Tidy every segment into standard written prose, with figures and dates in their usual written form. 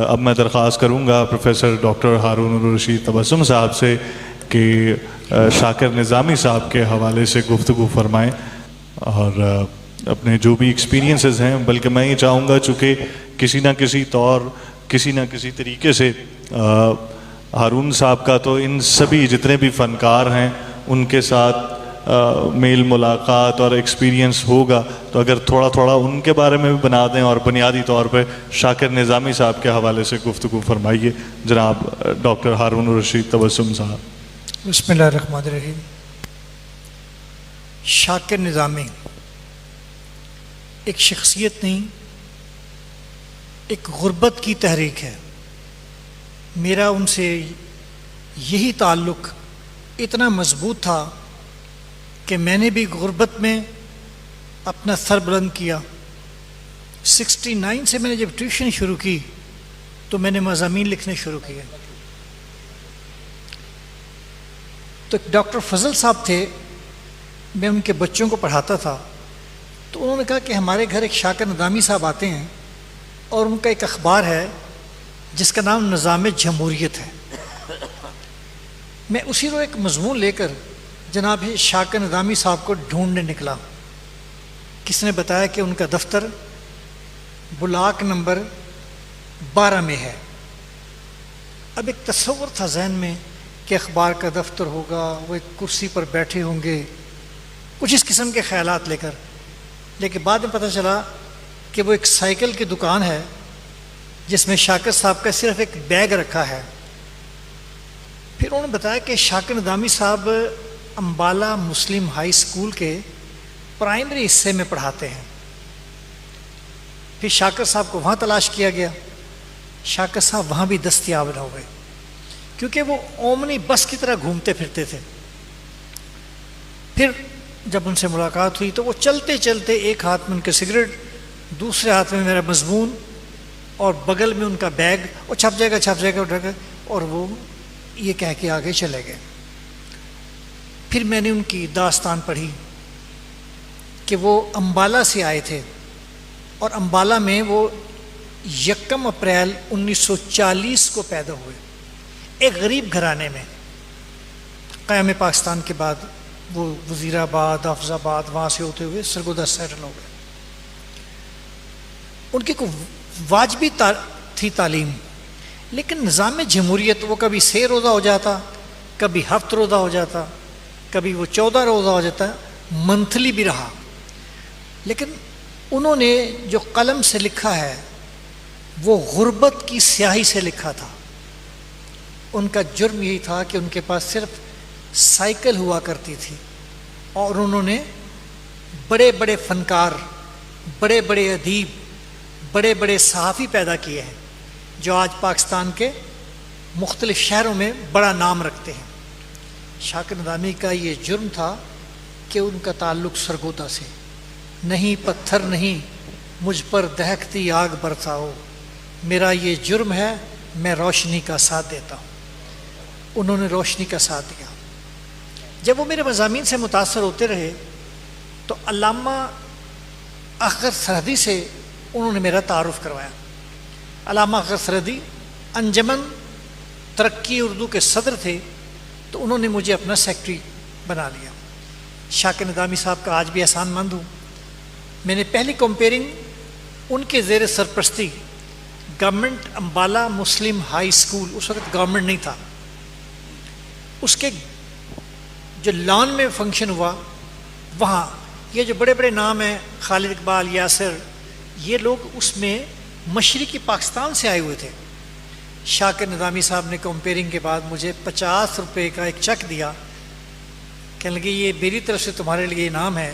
اب میں درخواست کروں گا پروفیسر ڈاکٹر ہارون الرشید تبسم صاحب سے کہ شاکر نظامی صاحب کے حوالے سے گفتگو فرمائیں اور اپنے جو بھی ایکسپیرینسز ہیں، بلکہ میں یہ چاہوں گا چونکہ کسی نہ کسی طور کسی نہ کسی طریقے سے ہارون صاحب کا تو ان سبھی جتنے بھی فنکار ہیں ان کے ساتھ میل ملاقات اور ایکسپیرینس ہوگا، تو اگر تھوڑا تھوڑا ان کے بارے میں بھی بنا دیں اور بنیادی طور پہ شاکر نظامی صاحب کے حوالے سے گفتگو فرمائیے جناب ڈاکٹر ہارون الرشید تبسم صاحب۔ بسم اللہ الرحمن الرحیم۔ شاکر نظامی ایک شخصیت نہیں، ایک غربت کی تحریک ہے۔ میرا ان سے یہی تعلق اتنا مضبوط تھا کہ میں نے بھی غربت میں اپنا سر بلند کیا۔ 69 سے میں نے جب ٹیوشن شروع کی تو میں نے مضامین لکھنے شروع کیے۔ تو ڈاکٹر فضل صاحب تھے، میں ان کے بچوں کو پڑھاتا تھا، تو انہوں نے کہا کہ ہمارے گھر ایک شاکر نظامی صاحب آتے ہیں اور ان کا ایک اخبار ہے جس کا نام نظام جمہوریت ہے۔ میں اسی روز ایک مضمون لے کر جناب شاکر نظامی صاحب کو ڈھونڈنے نکلا۔ کس نے بتایا کہ ان کا دفتر بلاک نمبر 12 میں ہے۔ اب ایک تصور تھا ذہن میں کہ اخبار کا دفتر ہوگا، وہ ایک کرسی پر بیٹھے ہوں گے، کچھ اس قسم کے خیالات لے کر، لیکن بعد میں پتہ چلا کہ وہ ایک سائیکل کی دکان ہے جس میں شاکر صاحب کا صرف ایک بیگ رکھا ہے۔ پھر انہوں نے بتایا کہ شاکر نظامی صاحب امبالہ مسلم ہائی اسکول کے پرائمری حصے میں پڑھاتے ہیں۔ پھر شاکر صاحب کو وہاں تلاش کیا گیا، شاکر صاحب وہاں بھی دستیاب نہ ہوئے کیونکہ وہ اومنی بس کی طرح گھومتے پھرتے تھے۔ پھر جب ان سے ملاقات ہوئی تو وہ چلتے چلتے ایک ہاتھ میں ان کے سگریٹ، دوسرے ہاتھ میں میرا مضمون اور بغل میں ان کا بیگ، اور چھپ جائے گا، اور وہ یہ کہہ کے آگے چلے گئے۔ پھر میں نے ان کی داستان پڑھی کہ وہ امبالہ سے آئے تھے اور امبالہ میں وہ 1 اپریل 1940 کو پیدا ہوئے، ایک غریب گھرانے میں۔ قیام پاکستان کے بعد وہ وزیر آباد، حافظ آباد، وہاں سے ہوتے ہوئے سرگودا سیٹل ہو گئے۔ ان کی کوئی واجبی تھی تعلیم، لیکن نظام جمہوریت وہ کبھی 6 روزہ ہو جاتا، کبھی 7 روزہ ہو جاتا، کبھی وہ 14 روزہ ہو جاتا، منتھلی بھی رہا۔ لیکن انہوں نے جو قلم سے لکھا ہے وہ غربت کی سیاہی سے لکھا تھا۔ ان کا جرم یہی تھا کہ ان کے پاس صرف سائیکل ہوا کرتی تھی، اور انہوں نے بڑے بڑے فنکار، بڑے بڑے ادیب، بڑے بڑے صحافی پیدا کیے ہیں جو آج پاکستان کے مختلف شہروں میں بڑا نام رکھتے ہیں۔ شاکر نظامی کا یہ جرم تھا کہ ان کا تعلق سرگودا سے نہیں، پتھر نہیں مجھ پر دہکتی آگ برساؤ، میرا یہ جرم ہے، میں روشنی کا ساتھ دیتا ہوں۔ انہوں نے روشنی کا ساتھ دیا۔ جب وہ میرے مضامین سے متاثر ہوتے رہے تو علامہ اخگر سرحدی سے انہوں نے میرا تعارف کروایا۔ علامہ اخگر سرحدی انجمن ترقی اردو کے صدر تھے، تو انہوں نے مجھے اپنا سیکرٹری بنا لیا۔ شاکر نظامی صاحب کا آج بھی احسان مند ہوں۔ میں نے پہلی کمپیئرنگ ان کے زیر سرپرستی گورنمنٹ امبالہ مسلم ہائی اسکول، اس وقت گورنمنٹ نہیں تھا، اس کے جو لان میں فنکشن ہوا وہاں یہ جو بڑے بڑے نام ہیں، خالد اقبال، یاسر، یہ لوگ اس میں مشرقی پاکستان سے آئے ہوئے تھے۔ شاکر نظامی صاحب نے کمپیئرنگ کے بعد مجھے 50 روپے کا ایک چیک دیا، کہنے لگے یہ میری طرف سے تمہارے لیے انعام ہے،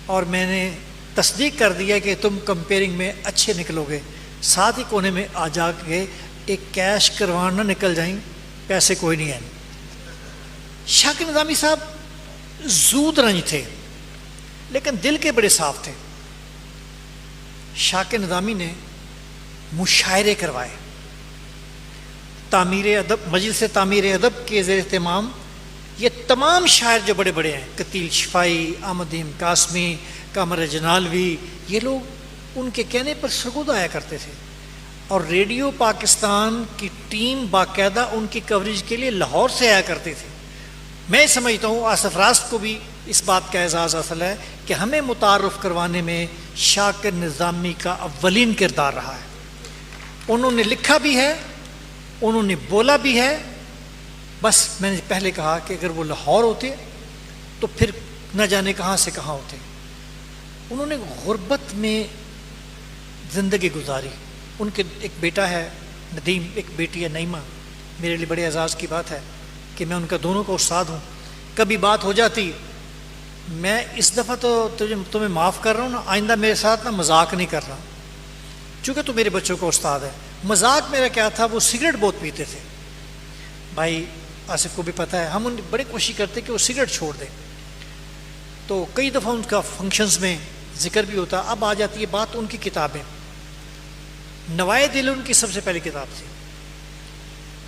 اور میں نے تصدیق کر دیا کہ تم کمپیئرنگ میں اچھے نکلو گے۔ ساتھ ہی کونے میں آ جا کے ایک کیش کروان نہ نکل جائیں، پیسے کوئی نہیں ہیں۔ شاکر نظامی صاحب زود رنج تھے لیکن دل کے بڑے صاف تھے۔ شاکر نظامی نے مشاعرے کروائے، تعمیر ادب، مجلس تعمیر ادب کے زیر اہتمام یہ تمام شاعر جو بڑے بڑے ہیں، کتیل شفائی، احمدیم قاسمی، قمر جنالوی، یہ لوگ ان کے کہنے پر سرگودا آیا کرتے تھے۔ اور ریڈیو پاکستان کی ٹیم باقاعدہ ان کی کوریج کے لیے لاہور سے آیا کرتے تھے. میں سمجھتا ہوں آصف راست کو بھی اس بات کا اعزاز حاصل ہے کہ ہمیں متعارف کروانے میں شاکر نظامی کا اولین کردار رہا ہے. انہوں نے لکھا بھی ہے, انہوں نے بولا بھی ہے. بس میں نے پہلے کہا کہ اگر وہ لاہور ہوتے تو پھر نہ جانے کہاں سے کہاں ہوتے. انہوں نے غربت میں زندگی گزاری. ان کے ایک بیٹا ہے ندیم, ایک بیٹی ہے نعیمہ. میرے لیے بڑے اعزاز کی بات ہے کہ میں ان کا دونوں کا استاد ہوں. کبھی بات ہو جاتی, میں اس دفعہ تو تمہیں معاف کر رہا ہوں نا, آئندہ میرے ساتھ نا مذاق نہیں کرنا, چونکہ تو میرے بچوں کا استاد ہے. مذاق میرا کیا تھا, وہ سگریٹ بہت پیتے تھے. بھائی آصف کو بھی پتہ ہے, ہم ان بڑی کوشش کرتے کہ وہ سگریٹ چھوڑ دیں. تو کئی دفعہ ان کا فنکشنز میں ذکر بھی ہوتا. اب آ جاتی ہے بات ان کی کتابیں. نوائے دل ان کی سب سے پہلی کتاب تھی.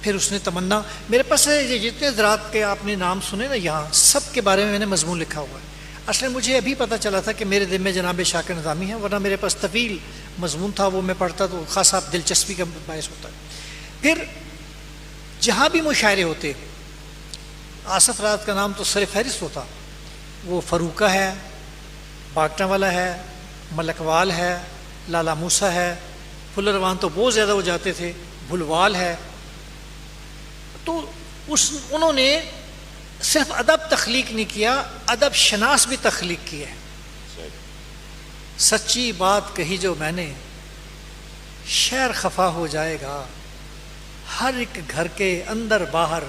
پھر اس نے تمنا, میرے پاس یہ جتنے حضرات کے آپ نے نام سنے نا یہاں, سب کے بارے میں میں نے مضمون لکھا ہوا ہے. اصل مجھے ابھی پتہ چلا تھا کہ میرے دل میں جناب شاکر نظامی ہے, ورنہ میرے پاس طویل مضمون تھا, وہ میں پڑھتا تو خاصا دلچسپی کا باعث ہوتا ہے. پھر جہاں بھی مشاعرے ہوتے, آصف راز کا نام تو سر فہرست ہوتا. وہ فروقہ ہے, باگٹا والا ہے, ملکوال ہے, لالا موسیٰ ہے, پھلروان تو بہت زیادہ ہو جاتے تھے, بھلوال ہے. تو انہوں نے صرف ادب تخلیق نہیں کیا, ادب شناس بھی تخلیق کی ہے. سچی بات کہی جو میں نے, شعر خفا ہو جائے گا, ہر ایک گھر کے اندر باہر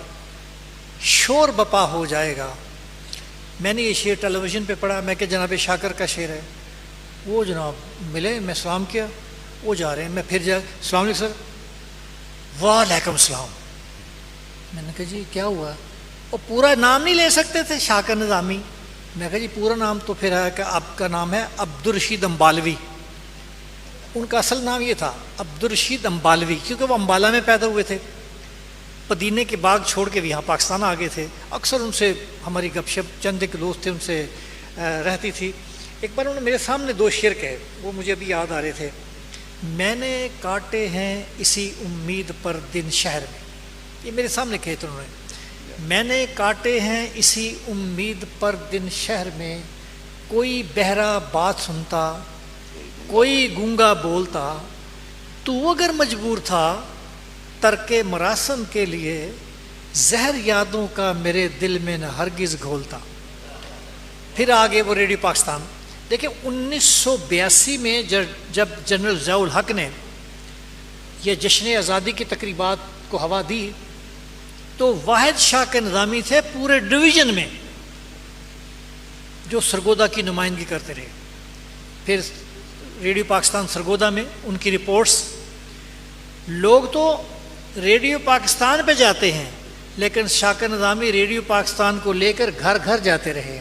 شور بپا ہو جائے گا. میں نے یہ شعر ٹیلی ویژن پہ پڑھا, میں کہ جناب شاکر کا شعر ہے. وہ جناب ملے, میں سلام کیا, وہ جا رہے ہیں, میں پھر السلام علیکم سر. وعلیکم السلام. میں نے کہا جی کیا ہوا؟ اور پورا نام نہیں لے سکتے تھے شاکر نظامی. میں کہا جی پورا نام تو پھر ہے کہ آپ کا نام ہے عبدالرشید امبالوی. ان کا اصل نام یہ تھا عبدالرشید امبالوی, کیونکہ وہ امبالہ میں پیدا ہوئے تھے. پدینے کے باغ چھوڑ کے بھی یہاں پاکستان آ گئے تھے. اکثر ان سے ہماری گپ شپ, چند ایک دوست تھے ان سے رہتی تھی. ایک بار انہوں نے میرے سامنے 2 شعر کہے, وہ مجھے ابھی یاد آ رہے تھے. میں نے کاٹے ہیں اسی امید پر دن شہر میں, یہ میرے سامنے کہے تھے انہوں نے. میں نے کاٹے ہیں اسی امید پر دن شہر میں, کوئی بہرا بات سنتا, کوئی گونگا بولتا, تو اگر مجبور تھا ترک مراسم کے لیے, زہر یادوں کا میرے دل میں نہ ہرگز گھولتا. پھر آگے وہ ریڈیو پاکستان. دیکھیں 1982 میں جب جنرل ضیاء الحق نے یہ جشن آزادی کی تقریبات کو ہوا دی, تو واحد شاکر نظامی تھے پورے ڈویژن میں جو سرگودا کی نمائندگی کرتے رہے. پھر ریڈیو پاکستان سرگودا میں ان کی رپورٹس, لوگ تو ریڈیو پاکستان پہ جاتے ہیں لیکن شاکر نظامی ریڈیو پاکستان کو لے کر گھر گھر جاتے رہے.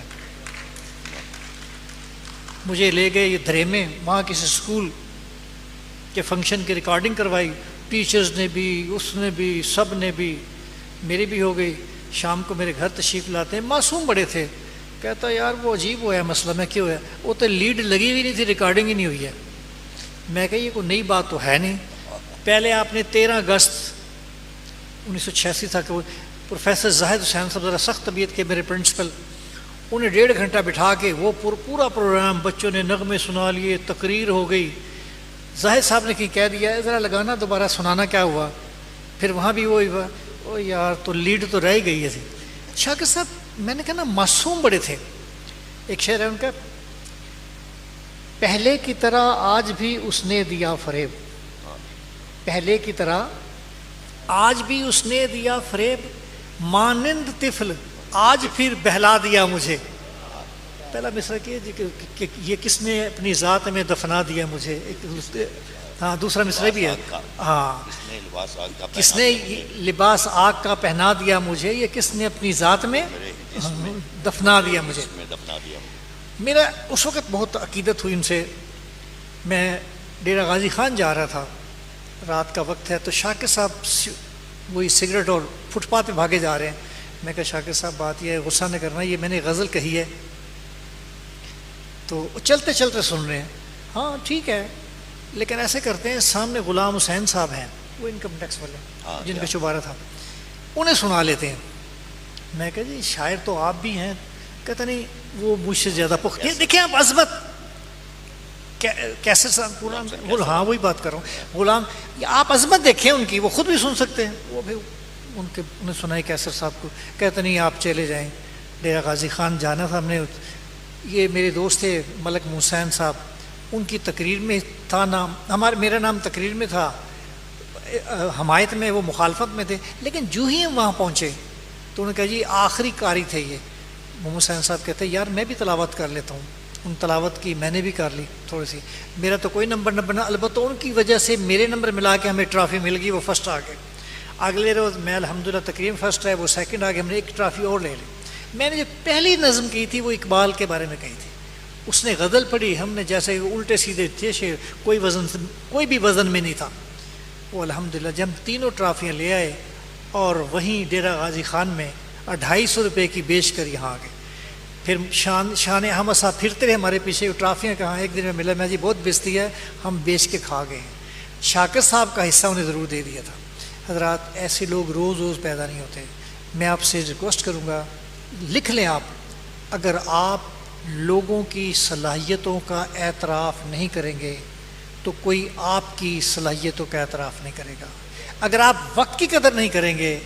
مجھے لے گئے یہ دھرے میں, وہاں کسی اسکول کے فنکشن کی ریکارڈنگ کروائی. ٹیچرز نے بھی, اس نے بھی, سب نے بھی, میری بھی ہو گئی. شام کو میرے گھر تشریف لاتے ہیں, معصوم بڑے تھے. کہتا یار وہ عجیب ہوا ہے مسئلہ. میں کیوں ہے؟ وہ تو لیڈ لگی ہوئی نہیں تھی, ریکارڈنگ ہی نہیں ہوئی ہے. میں کہا یہ کوئی نئی بات تو ہے نہیں. پہلے آپ نے 13 اگست 1986 تھا کہ وہ پروفیسر زاہد حسین صاحب ذرا سخت طبیعت کے میرے پرنسپل, انہیں 1.5 گھنٹہ بٹھا کے وہ پورا پروگرام, بچوں نے نغمے سنا لیے, تقریر ہو گئی. زاہد صاحب نے کہہ دیا ذرا لگانا, دوبارہ سنانا. کیا ہوا؟ پھر وہاں بھی وہی ہوا. او یار تو لیڈ تو رہ گئی ہے. شاکر صاحب میں نے کہا نا معصوم بڑے تھے. ایک شعر ہے ان کا, پہلے کی طرح آج بھی اس نے دیا فریب, پہلے کی طرح آج بھی اس نے دیا فریب, مانند طفل آج پھر بہلا دیا مجھے. پہلا مصرع کہ یہ کس نے اپنی ذات میں دفنا دیا مجھے. ہاں دوسرا مصرع بھی ہے, ہاں کس نے لباس آگ کا پہنا دیا مجھے, یہ کس نے اپنی ذات میں دفنا دیا مجھے. میرا اس وقت بہت عقیدت ہوئی ان سے. میں ڈیرہ غازی خان جا رہا تھا, رات کا وقت ہے, تو شاکر صاحب وہی سگریٹ اور فٹ پاتھ پہ بھاگے جا رہے ہیں. میں کہا شاکر صاحب بات یہ ہے, غصہ نہ کرنا, یہ میں نے غزل کہی ہے. تو چلتے چلتے سن رہے ہیں. ہاں ٹھیک ہے. لیکن ایسے کرتے ہیں سامنے غلام حسین صاحب ہیں وہ انکم ٹیکس والے جن کا شبارہ تھا, انہیں سنا لیتے ہیں. میں کہا جی شاعر تو آپ بھی ہیں. کہتا نہیں وہ مجھ سے زیادہ پختہ. دیکھیں آپ عظمت کیسے پورا, ہاں وہی بات کر رہا ہوں. غلام آپ عظمت دیکھیں ان کی, وہ خود بھی سن سکتے ہیں. وہ بھی انہیں سنائی کیسر صاحب کو. کہتا نہیں آپ چلے جائیں, ڈیرہ غازی خان جانا تھا ہم نے. یہ میرے دوست تھے ملک محسن صاحب, ان کی تقریر میں تھا نام میرا نام تقریر میں تھا, حمایت میں وہ مخالفت میں تھے. لیکن جو ہی ہم وہاں پہنچے تو انہوں نے کہا جی آخری قاری تھے یہ. محمد حسین صاحب کہتے ہیں یار میں بھی تلاوت کر لیتا ہوں. ان تلاوت کی میں نے بھی کر لی تھوڑی سی. میرا تو کوئی نمبر نہ بنا, البتہ ان کی وجہ سے میرے نمبر ملا کے ہمیں ٹرافی مل گئی, وہ فرسٹ آ گئے. اگلے روز میں الحمدللہ تقریر میں فرسٹ آئے, وہ سیکنڈ آ گئے, ہم نے ایک ٹرافی اور لے لی. میں نے جو پہلی نظم کی تھی وہ اقبال کے بارے میں کہی تھی. اس نے غزل پڑھی, ہم نے جیسے الٹے سیدھے تھے شعر, کوئی بھی وزن میں نہیں تھا. وہ الحمدللہ جب ہم تینوں ٹرافیاں لے آئے اور وہیں ڈیرہ غازی خان میں 250 روپے کی بیچ کر یہاں آ گئے. پھر شان احمد صاحب پھرتے رہے ہمارے پیچھے, ٹرافیاں کہاں. ایک دن میں ملا, میں جی بہت بیچتی ہے, ہم بیچ کے کھا گئے ہیں. شاکر صاحب کا حصہ انہیں ضرور دے دیا تھا. حضرات ایسے لوگ روز روز پیدا نہیں ہوتے. میں آپ سے ریکویسٹ کروں گا لکھ لیں آپ, اگر آپ لوگوں کی صلاحیتوں کا اعتراف نہیں کریں گے تو کوئی آپ کی صلاحیتوں کا اعتراف نہیں کرے گا. اگر آپ وقت کی قدر نہیں کریں گے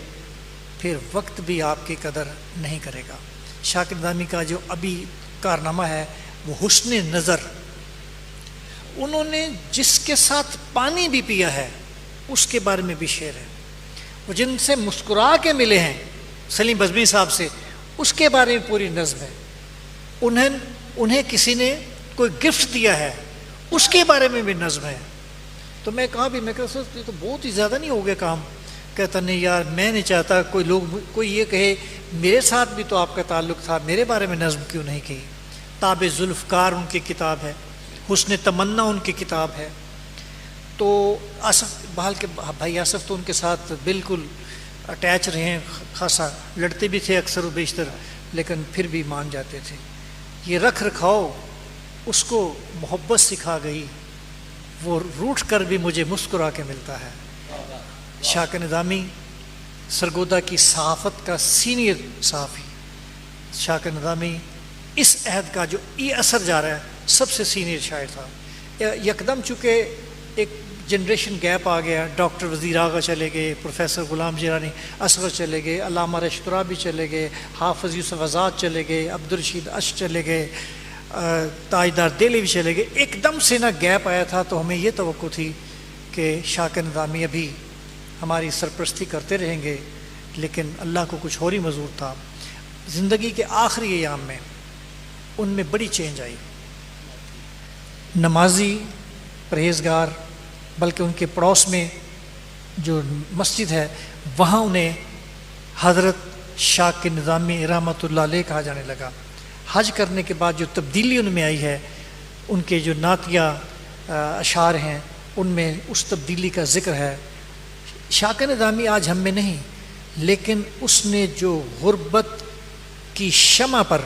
پھر وقت بھی آپ کی قدر نہیں کرے گا. شاکر نظامی کا جو ابھی کارنامہ ہے وہ حسن نظر, انہوں نے جس کے ساتھ پانی بھی پیا ہے اس کے بارے میں بھی شعر ہے. وہ جن سے مسکرا کے ملے ہیں سلیم بزمی صاحب سے, اس کے بارے میں پوری نظم ہے. انہیں کسی نے کوئی گفٹ دیا ہے اس کے بارے میں بھی نظم ہے. تو میں کہا بھی, میں کہا یہ تو بہت ہی زیادہ نہیں ہو گیا کام. کہتا نہیں یار میں نہیں چاہتا کوئی یہ کہے میرے ساتھ بھی تو آپ کا تعلق تھا, میرے بارے میں نظم کیوں نہیں کی. تاب ذوالفقار ان کی کتاب ہے, حسن تمنا ان کی کتاب ہے. تو آصف بحال کے بھائی آصف تو ان کے ساتھ بالکل اٹیچ رہے ہیں خاصا, لڑتے بھی تھے اکثر و بیشتر, لیکن پھر بھی مان جاتے تھے. یہ رکھ رکھاؤ اس کو محبت سکھا گئی, وہ روٹھ کر بھی مجھے مسکرا کے ملتا ہے. شاکر نظامی سرگودا کی صحافت کا سینئر صحافی. شاکر نظامی اس عہد کا جو ای اثر جا رہا ہے سب سے سینئر شاعر تھا. یکدم چونکہ ایک جنریشن گیپ آ گیا, ڈاکٹر وزیر آغا چلے گئے, پروفیسر غلام جیلانی اصغر چلے گئے, علامہ رشترابی چلے گئے, حافظ یوسف آزاد چلے گئے, عبدالرشید اش چلے گئے, تاجدار دہلوی چلے گئے. ایک دم سے نہ گیپ آیا تھا, تو ہمیں یہ توقع تھی کہ شاکر نظامی ابھی ہماری سرپرستی کرتے رہیں گے, لیکن اللہ کو کچھ اور ہی منظور تھا. زندگی کے آخری ایام میں ان میں بڑی چینج آئی. نمازی, پرہیزگار, بلکہ ان کے پڑوس میں جو مسجد ہے وہاں انہیں حضرت شاکر نظامی رحمۃ اللہ علیہ کہا جانے لگا. حج کرنے کے بعد جو تبدیلی ان میں آئی ہے, ان کے جو نعتیہ اشعار ہیں ان میں اس تبدیلی کا ذکر ہے. شاکر نظامی آج ہم میں نہیں, لیکن اس نے جو غربت کی شمع پر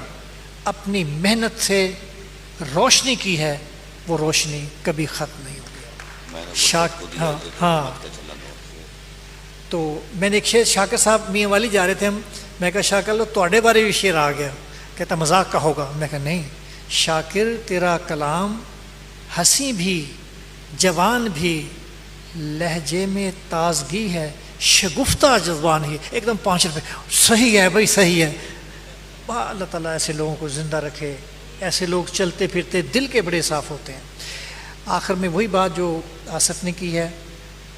اپنی محنت سے روشنی کی ہے وہ روشنی کبھی ختم نہیں ہوگی. ہاں تو میں نے ایک شعر, شاکر صاحب میاں والی جا رہے تھے ہم, میں کہا شاکر لو تواڈے بارے بھی شعر آ گیا. کہتا مذاق کا ہوگا. میں کہا نہیں, شاکر تیرا کلام ہنسی بھی جوان بھی, لہجے میں تازگی ہے شگفتہ جوان ہی. ایک دم 5 روپے صحیح ہے بھائی, صحیح ہے. اللہ تعالیٰ ایسے لوگوں کو زندہ رکھے. ایسے لوگ چلتے پھرتے دل کے بڑے صاف ہوتے ہیں. آخر میں وہی بات جو آصف نے کی ہے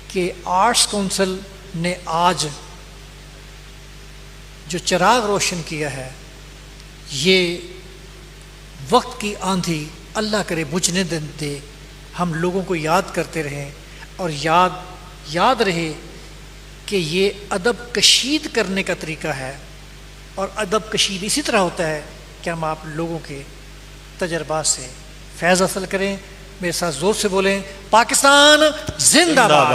کہ آرٹس کونسل نے آج جو چراغ روشن کیا ہے, یہ وقت کی آندھی اللہ کرے بجھنے دے, ہم لوگوں کو یاد کرتے رہیں, اور یاد رہے کہ یہ ادب کشید کرنے کا طریقہ ہے, اور ادب کشید اسی طرح ہوتا ہے کہ ہم آپ لوگوں کے تجربات سے فیض حاصل کریں. میرے ساتھ زور سے بولیں, پاکستان زندہ باد.